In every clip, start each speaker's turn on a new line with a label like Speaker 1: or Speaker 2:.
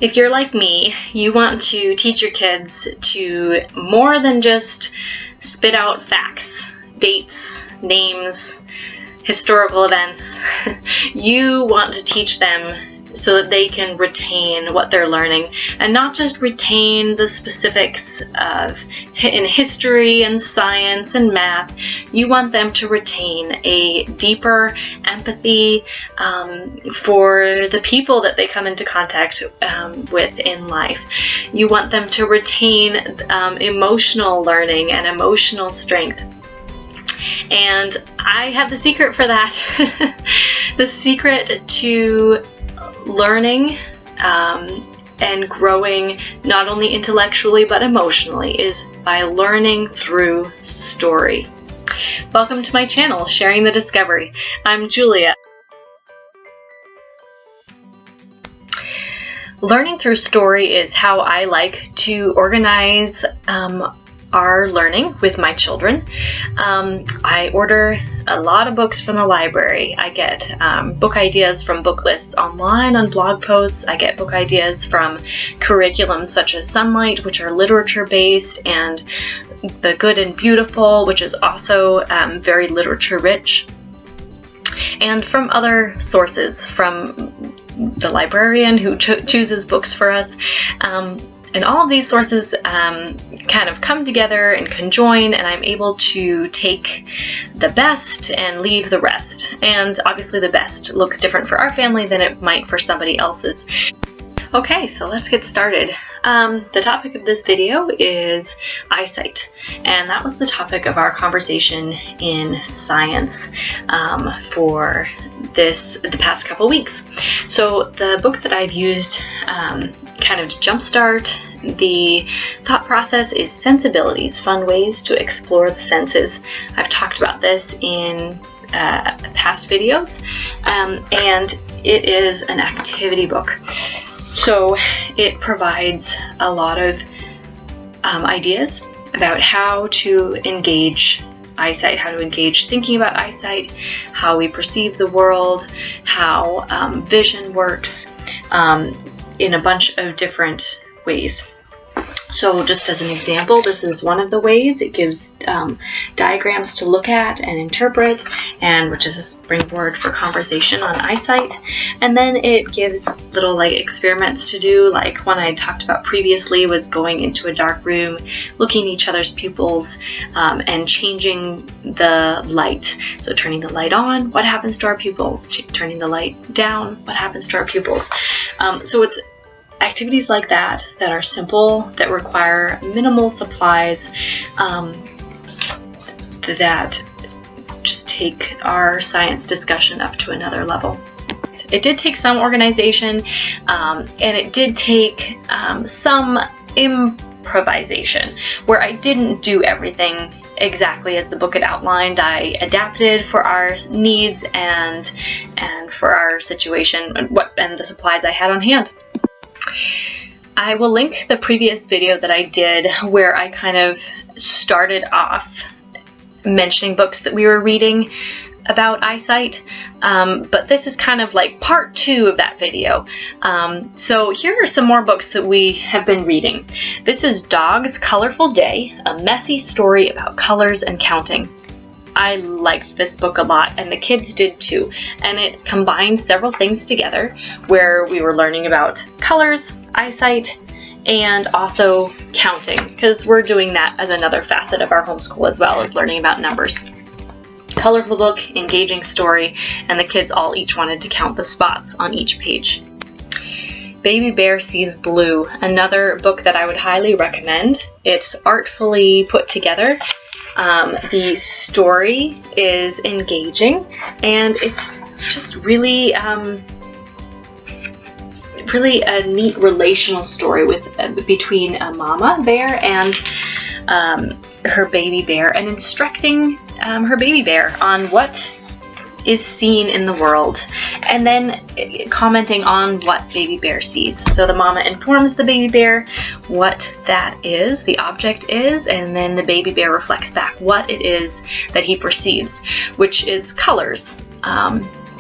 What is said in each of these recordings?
Speaker 1: If you're like me, you want to teach your kids to more than just spit out facts, dates, names, historical events. You want to teach them so that they can retain what they're learning, and not just retain the specifics of in history and science and math. You want them to retain a deeper empathy for the people that they come into contact with in life. You want them to retain emotional learning and emotional strength. And I have the secret for that. The secret to learning and growing not only intellectually but emotionally is by learning through story. Welcome to my channel, Sharing the Discovery. I'm Julia. Learning through story is how I like to organize our learning with my children. I order a lot of books from the library. I get book ideas from book lists online on blog posts. I get book ideas from curriculums such as Sunlight, which are literature based, and The Good and Beautiful, which is also very literature rich, and from other sources, from the librarian who chooses books for us. And all of these sources kind of come together and conjoin, and I'm able to take the best and leave the rest. And obviously the best looks different for our family than it might for somebody else's. Okay, so let's get started. The topic of this video is eyesight, and that was the topic of our conversation in science for the past couple weeks. So the book that I've used kind of to jumpstart the thought process is Sensibilities, Fun Ways to Explore the Senses. I've talked about this in past videos, and it is an activity book. So it provides a lot of ideas about how to engage eyesight, how to engage thinking about eyesight, how we perceive the world, how vision works in a bunch of different ways. So just as an example, this is one of the ways. It gives diagrams to look at and interpret, and which is a springboard for conversation on eyesight. And then it gives little experiments to do, like one I talked about previously was going into a dark room, looking at each other's pupils, and changing the light. So turning the light on, what happens to our pupils? Turning the light down, what happens to our pupils? So it's activities like that are simple, that require minimal supplies, that just take our science discussion up to another level. It did take some organization, and it did take some improvisation, where I didn't do everything exactly as the book had outlined. I adapted for our needs and for our situation and the supplies I had on hand. I will link the previous video that I did where I kind of started off mentioning books that we were reading about eyesight, but this is kind of like part 2 of that video. So here are some more books that we have been reading. This is Dog's Colorful Day, a messy story about colors and counting. I liked this book a lot, and the kids did too, and it combined several things together where we were learning about colors, eyesight, and also counting, because we're doing that as another facet of our homeschool as well as learning about numbers. Colorful book, engaging story, and the kids all each wanted to count the spots on each page. Baby Bear Sees Blue, another book that I would highly recommend. It's artfully put together. The story is engaging, and it's just really a neat relational story between a mama bear and her baby bear, and instructing her baby bear on what is seen in the world, and then commenting on what baby bear sees. So the mama informs the baby bear what that is, the object is, and then the baby bear reflects back what it is that he perceives, which is colors.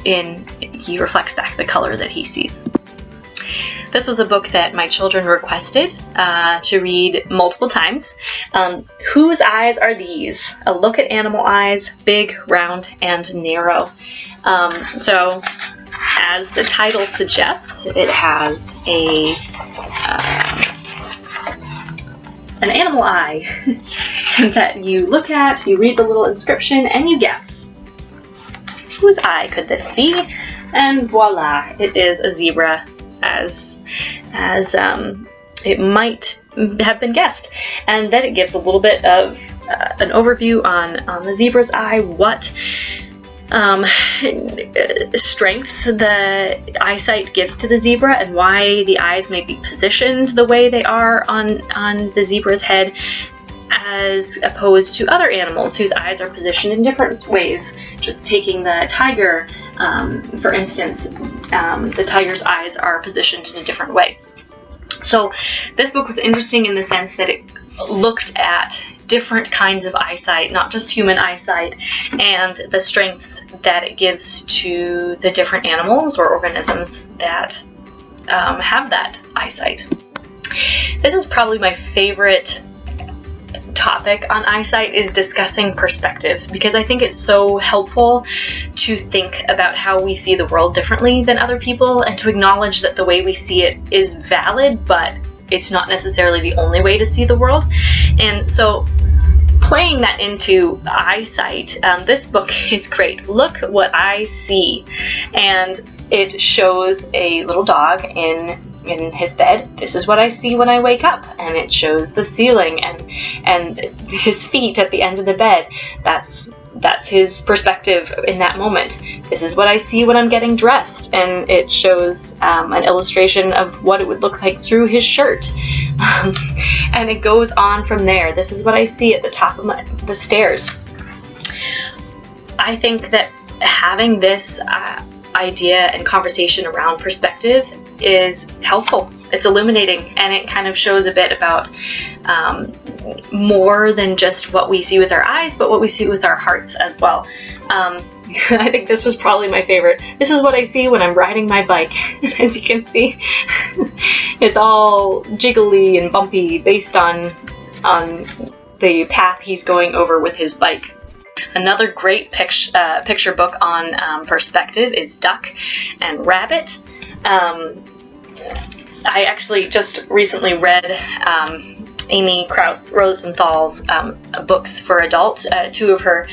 Speaker 1: He reflects back the color that he sees. This was a book that my children requested to read multiple times. Whose eyes are these? A look at animal eyes, big, round, and narrow. So, as the title suggests, it has an animal eye that you look at, you read the little inscription, and you guess. Whose eye could this be? And voila, it is a zebra, as it might have been guessed. And then it gives a little bit of an overview on the zebra's eye, what strengths the eyesight gives to the zebra, and why the eyes may be positioned the way they are on the zebra's head, as opposed to other animals whose eyes are positioned in different ways. Just taking the tiger, for instance, the tiger's eyes are positioned in a different way. So this book was interesting in the sense that it looked at different kinds of eyesight, not just human eyesight, and the strengths that it gives to the different animals or organisms that have that eyesight. This is probably my favorite topic on eyesight, is discussing perspective, because I think it's so helpful to think about how we see the world differently than other people, and to acknowledge that the way we see it is valid, but it's not necessarily the only way to see the world. And so playing that into eyesight, this book is great. Look what I see. And it shows a little dog in his bed. This is what I see when I wake up. And it shows the ceiling and his feet at the end of the bed. That's his perspective in that moment. This is what I see when I'm getting dressed, and it shows an illustration of what it would look like through his shirt. And it goes on from there. This is what I see at the top of the stairs. I think that having this idea and conversation around perspective is helpful. It's illuminating, and it kind of shows a bit about more than just what we see with our eyes, but what we see with our hearts as well. I think this was probably my favorite. This is what I see when I'm riding my bike. As you can see, it's all jiggly and bumpy based on the path he's going over with his bike. Another great picture book on perspective is Duck and Rabbit. I actually just recently read Amy Krauss Rosenthal's books for adults. Two of her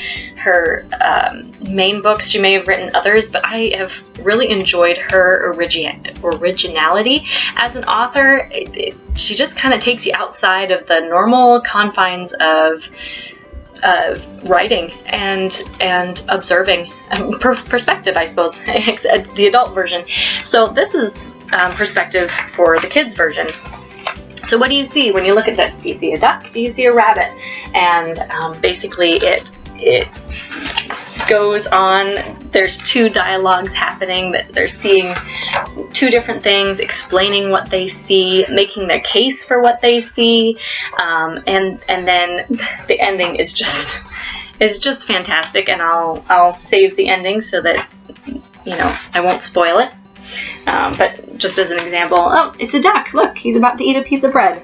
Speaker 1: main books. She may have written others, but I have really enjoyed her originality as an author. She just kind of takes you outside of the normal confines of writing and observing perspective, I suppose, the adult version. So this is perspective for the kids version. So what do you see when you look at this? Do you see a duck? Do you see a rabbit? And basically it goes on. There's two dialogues happening, that they're seeing two different things, explaining what they see, making their case for what they see, and then the ending is just fantastic. And I'll save the ending so that I won't spoil it. But just as an example, oh, it's a duck. Look, he's about to eat a piece of bread.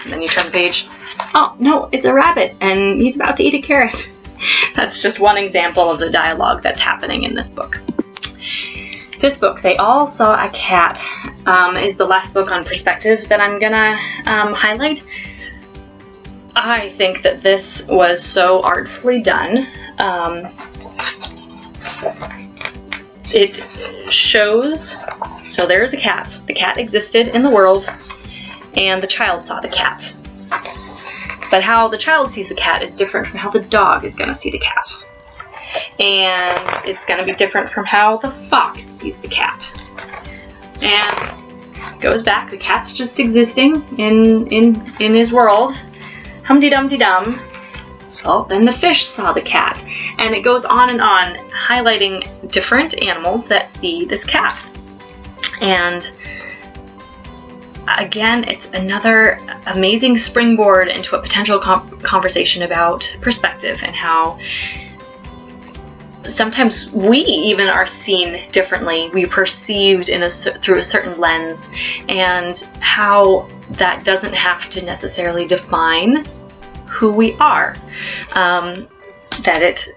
Speaker 1: And then you turn the page. Oh no, it's a rabbit, and he's about to eat a carrot. That's just one example of the dialogue that's happening in this book. This book, They All Saw a Cat, is the last book on perspective that I'm gonna highlight. I think that this was so artfully done. It shows, so there's a cat. The cat existed in the world, and the child saw the cat. But how the child sees the cat is different from how the dog is going to see the cat. And it's going to be different from how the fox sees the cat. And it goes back, the cat's just existing in his world. Hum-de-dum-de-dum. Well, then the fish saw the cat. And it goes on, highlighting different animals that see this cat. And again, it's another amazing springboard into a potential conversation about perspective, and how sometimes we even are seen differently. We're perceived through a certain lens, and how that doesn't have to necessarily define who we are. That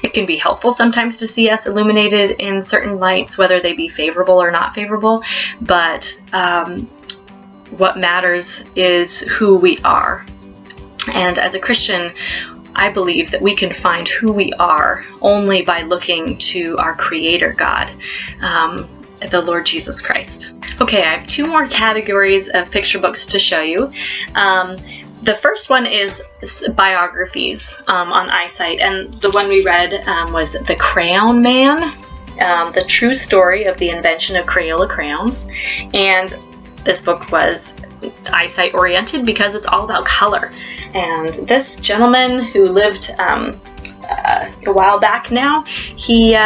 Speaker 1: it can be helpful sometimes to see us illuminated in certain lights, whether they be favorable or not favorable, but what matters is who we are. And as a Christian, I believe that we can find who we are only by looking to our Creator God, the Lord Jesus Christ. Okay, I have 2 more categories of picture books to show you. The first one is biographies on eyesight, and the one we read was The Crayon Man, the true story of the invention of Crayola crayons. And this book was eyesight oriented because it's all about color. And this gentleman who lived a while back now, he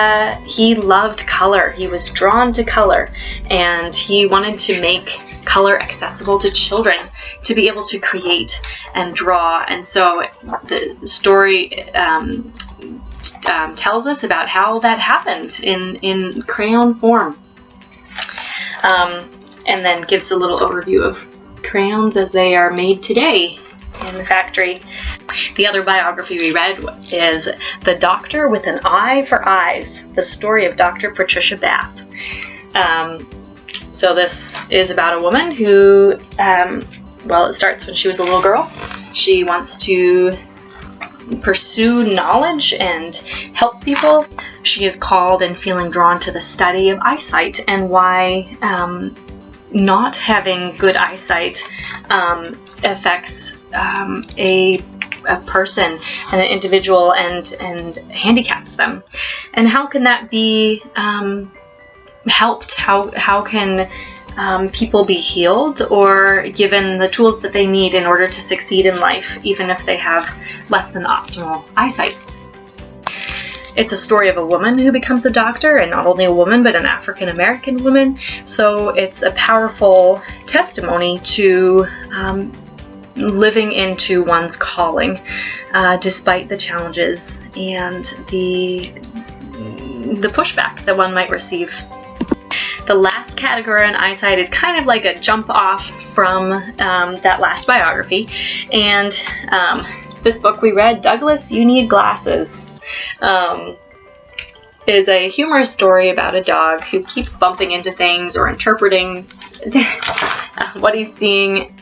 Speaker 1: loved color. He was drawn to color, and he wanted to make color accessible to children to be able to create and draw. And so the story tells us about how that happened in crayon form, and then gives a little overview of crayons as they are made today in the factory. The other biography we read is The Doctor with an Eye for Eyes, the story of Dr. Patricia Bath. So this is about a woman who, it starts when she was a little girl. She wants to pursue knowledge and help people. She is called and feeling drawn to the study of eyesight, and why not having good eyesight affects a person and an individual and handicaps them. And how can that be helped? How can people be healed or given the tools that they need in order to succeed in life, even if they have less than optimal eyesight? It's a story of a woman who becomes a doctor, and not only a woman, but an African American woman. So it's a powerful testimony to living into one's calling, despite the challenges and the pushback that one might receive. The last category on eyesight is kind of like a jump off from that last biography. And this book we read, Douglas, You Need Glasses, is a humorous story about a dog who keeps bumping into things or interpreting what he's seeing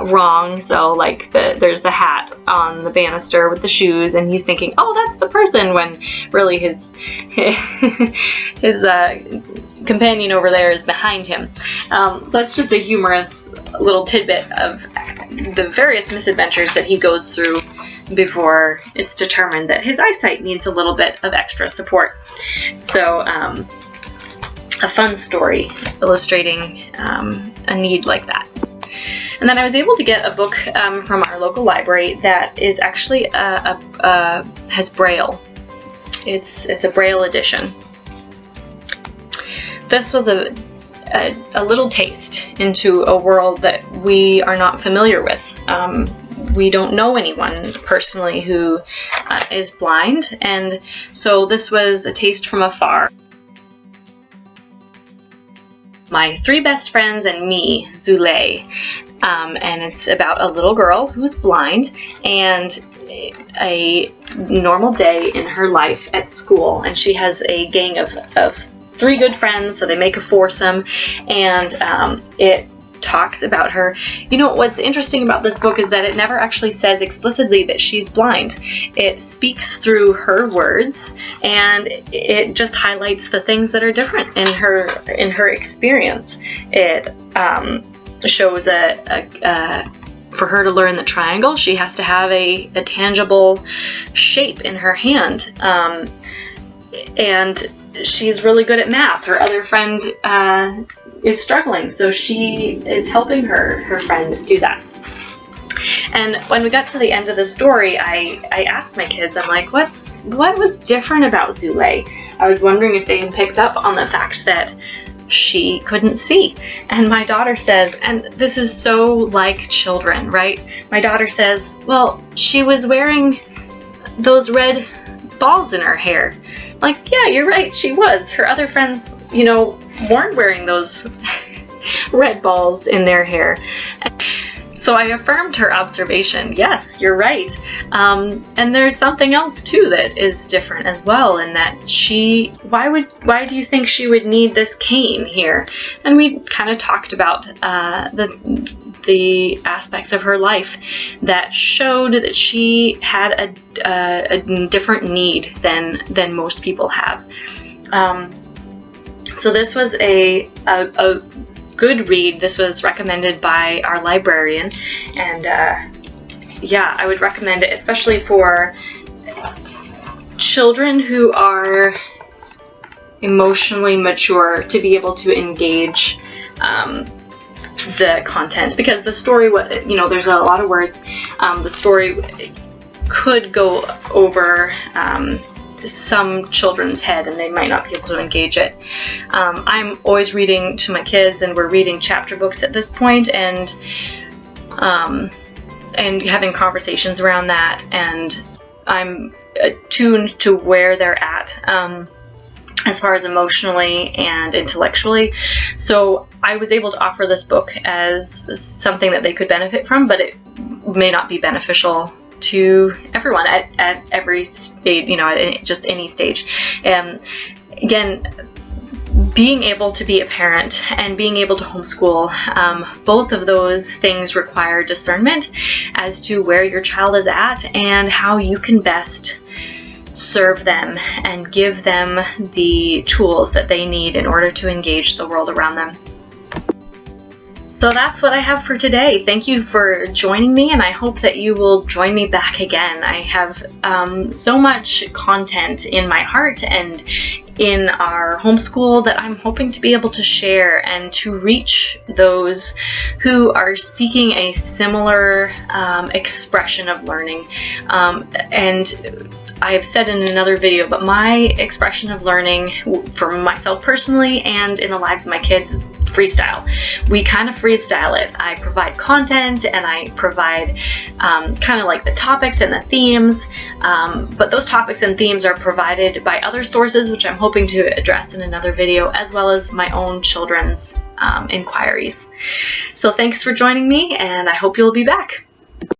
Speaker 1: wrong. So like there's the hat on the banister with the shoes, and he's thinking, oh, that's the person, when really his companion over there is behind him. So it's just a humorous little tidbit of the various misadventures that he goes through before it's determined that his eyesight needs a little bit of extra support. So a fun story illustrating a need like that. And then I was able to get a book from our local library that is actually has Braille. It's a Braille edition. This was a little taste into a world that we are not familiar with. We don't know anyone personally who is blind, and so this was a taste from afar. My 3 best friends and me, Zule, and it's about a little girl who's blind and a normal day in her life at school, and she has a gang of 3 good friends, so they make a foursome, and it talks about her. You know, what's interesting about this book is that it never actually says explicitly that she's blind. It speaks through her words, and it just highlights the things that are different in her experience. It shows for her to learn the triangle, she has to have a tangible shape in her hand, and she's really good at math. Her other friend is struggling, so she is helping her friend do that. And when we got to the end of the story, I asked my kids, I'm like, what was different about Zule? I was wondering if they had picked up on the fact that she couldn't see. And my daughter says, and this is so like children, right? My daughter says, well, she was wearing those red balls in her hair. Like, yeah, you're right, she was. Her other friends, you know, weren't wearing those red balls in their hair. So I affirmed her observation. Yes, you're right. And there's something else too that is different as well, in that why do you think she would need this cane here? And we kind of talked about the aspects of her life that showed that she had a different need than most people have. So this was a good read. This was recommended by our librarian, and yeah, I would recommend it, especially for children who are emotionally mature, to be able to engage the content, because the story, you know, there's a lot of words. The story could go over some children's head, and they might not be able to engage it. I'm always reading to my kids, and we're reading chapter books at this point, and having conversations around that, and I'm attuned to where they're at as far as emotionally and intellectually. So I was able to offer this book as something that they could benefit from, but it may not be beneficial to everyone at every stage, you know, at just any stage. Again, being able to be a parent and being able to homeschool, both of those things require discernment as to where your child is at and how you can best serve them and give them the tools that they need in order to engage the world around them. So that's what I have for today. Thank you for joining me, and I hope that you will join me back again. I have so much content in my heart and in our homeschool that I'm hoping to be able to share and to reach those who are seeking a similar expression of learning. And I have said in another video, but my expression of learning for myself personally and in the lives of my kids is freestyle. We kind of freestyle it. I provide content and I provide kind of like the topics and the themes, but those topics and themes are provided by other sources, which I'm hoping to address in another video, as well as my own children's inquiries. So thanks for joining me, and I hope you'll be back.